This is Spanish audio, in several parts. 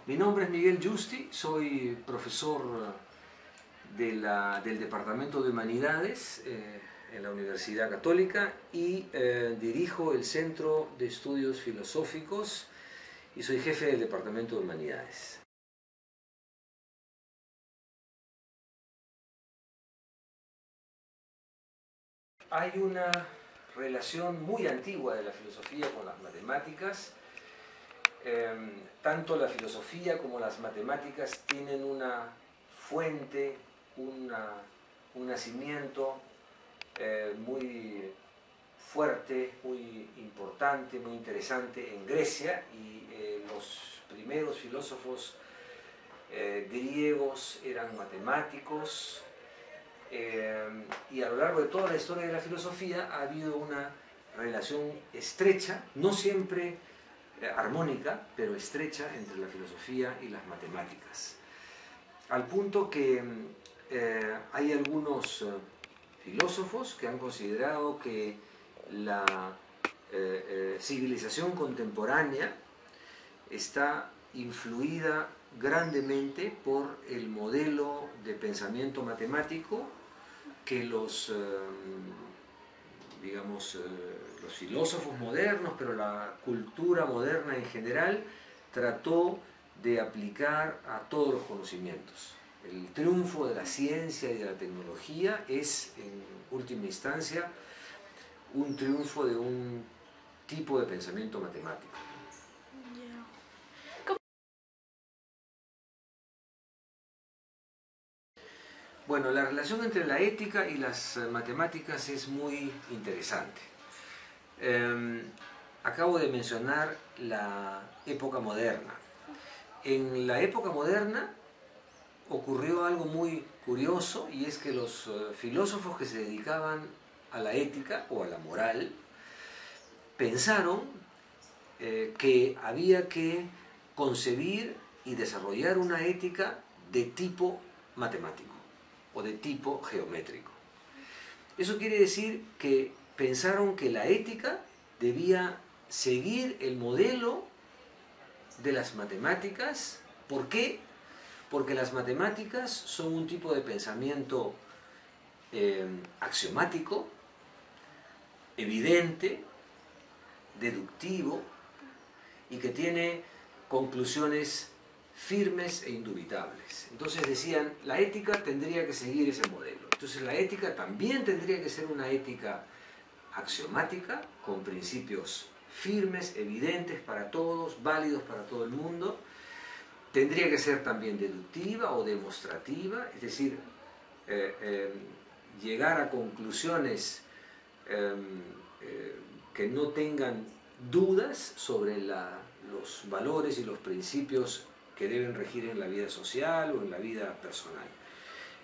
Mi nombre es Miguel Justi, soy profesor del Departamento de Humanidades en la Universidad Católica y dirijo el Centro de Estudios Filosóficos y soy jefe del Departamento de Humanidades. Hay una relación muy antigua de la filosofía con las matemáticas. Tanto la filosofía como las matemáticas tienen una fuente, un nacimiento muy fuerte, muy importante, muy interesante en Grecia, y los primeros filósofos griegos eran matemáticos, y a lo largo de toda la historia de la filosofía ha habido una relación estrecha, no siempre armónica, pero estrecha entre la filosofía y las matemáticas. Al punto que hay algunos filósofos que han considerado que la civilización contemporánea está influida grandemente por el modelo de pensamiento matemático que los filósofos modernos, pero la cultura moderna en general, trató de aplicar a todos los conocimientos. El triunfo de la ciencia y de la tecnología es, en última instancia, un triunfo de un tipo de pensamiento matemático. Bueno, la relación entre la ética y las matemáticas es muy interesante. Acabo de mencionar la época moderna. En la época moderna ocurrió algo muy curioso, y es que los filósofos que se dedicaban a la ética o a la moral pensaron que había que concebir y desarrollar una ética de tipo matemático o de tipo geométrico. Eso quiere decir que pensaron que la ética debía seguir el modelo de las matemáticas. ¿Por qué? Porque las matemáticas son un tipo de pensamiento axiomático, evidente, deductivo, y que tiene conclusiones firmes e indubitables. Entonces decían, la ética tendría que seguir ese modelo. Entonces la ética también tendría que ser una ética axiomática, con principios firmes, evidentes para todos, válidos para todo el mundo. Tendría que ser también deductiva o demostrativa, es decir, llegar a conclusiones que no tengan dudas sobre los valores y los principios que deben regir en la vida social o en la vida personal.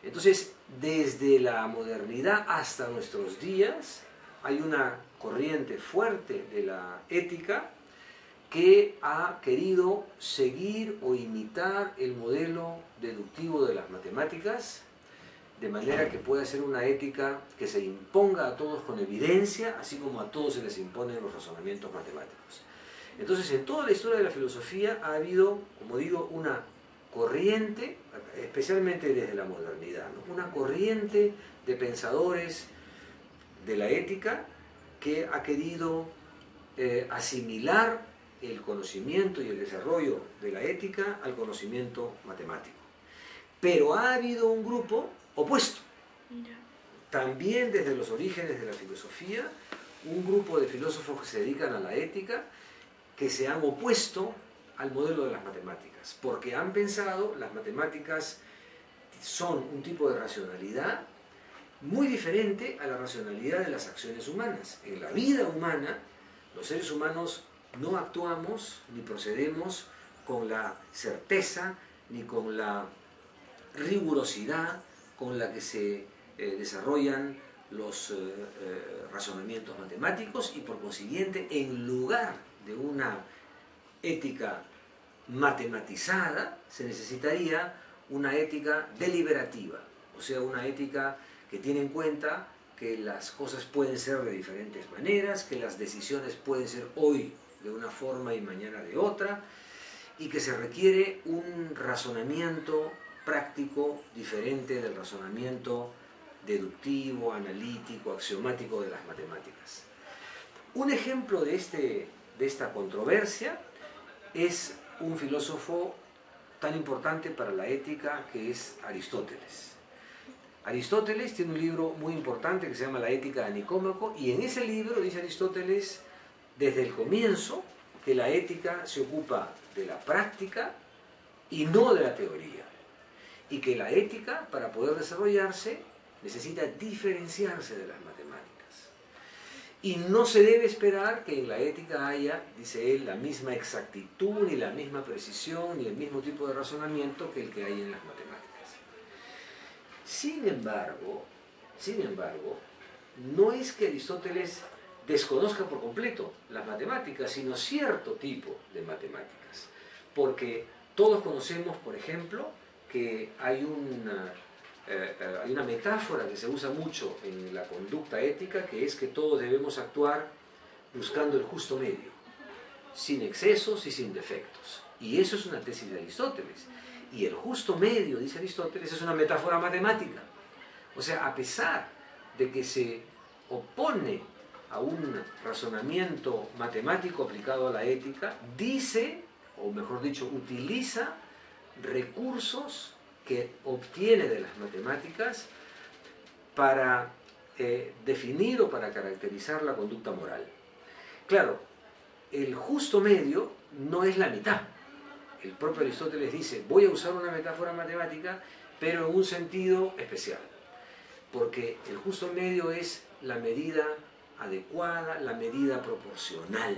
Entonces, desde la modernidad hasta nuestros días, hay una corriente fuerte de la ética que ha querido seguir o imitar el modelo deductivo de las matemáticas, de manera que pueda ser una ética que se imponga a todos con evidencia, así como a todos se les imponen los razonamientos matemáticos. Entonces, en toda la historia de la filosofía ha habido, como digo, una corriente, especialmente desde la modernidad, ¿no? Una corriente de pensadores de la ética que ha querido asimilar el conocimiento y el desarrollo de la ética al conocimiento matemático. Pero ha habido un grupo opuesto. También desde los orígenes de la filosofía, un grupo de filósofos que se dedican a la ética, que se han opuesto al modelo de las matemáticas, porque han pensado las matemáticas son un tipo de racionalidad muy diferente a la racionalidad de las acciones humanas. En la vida humana, los seres humanos no actuamos ni procedemos con la certeza ni con la rigurosidad con la que se desarrollan los razonamientos matemáticos, y por consiguiente, en lugar de una ética matematizada, se necesitaría una ética deliberativa, o sea, una ética que tiene en cuenta que las cosas pueden ser de diferentes maneras, que las decisiones pueden ser hoy de una forma y mañana de otra, y que se requiere un razonamiento práctico diferente del razonamiento deductivo, analítico, axiomático de las matemáticas. Un ejemplo de esta controversia es un filósofo tan importante para la ética que es Aristóteles. Aristóteles tiene un libro muy importante que se llama La Ética de Nicómaco, y en ese libro dice Aristóteles desde el comienzo que la ética se ocupa de la práctica y no de la teoría, y que la ética, para poder desarrollarse, necesita diferenciarse de las matemáticas. Y no se debe esperar que en la ética haya, dice él, la misma exactitud, ni la misma precisión, ni el mismo tipo de razonamiento que el que hay en las matemáticas. Sin embargo, no es que Aristóteles desconozca por completo las matemáticas, sino cierto tipo de matemáticas. Porque todos conocemos, por ejemplo, que hay una metáfora que se usa mucho en la conducta ética, que es que todos debemos actuar buscando el justo medio, sin excesos y sin defectos. Y eso es una tesis de Aristóteles. Y el justo medio, dice Aristóteles, es una metáfora matemática. O sea, a pesar de que se opone a un razonamiento matemático aplicado a la ética, dice, o mejor dicho, utiliza recursos que obtiene de las matemáticas para definir o para caracterizar la conducta moral. Claro, el justo medio no es la mitad. El propio Aristóteles dice, voy a usar una metáfora matemática, pero en un sentido especial. Porque el justo medio es la medida adecuada, la medida proporcional.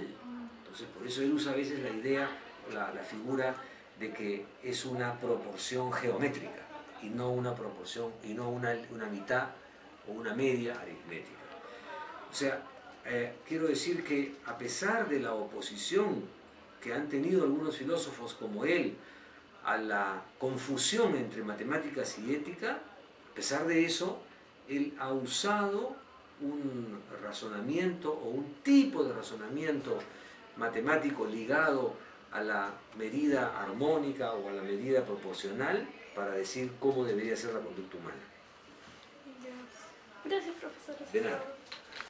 Entonces, por eso él usa a veces la idea, la figura de que es una proporción geométrica y no una proporción, y no una mitad o una media aritmética. O sea, quiero decir que a pesar de la oposición que han tenido algunos filósofos como él a la confusión entre matemáticas y ética, a pesar de eso, él ha usado un razonamiento o un tipo de razonamiento matemático ligado a la medida armónica o a la medida proporcional para decir cómo debería ser la conducta humana. Gracias, profesor. De nada.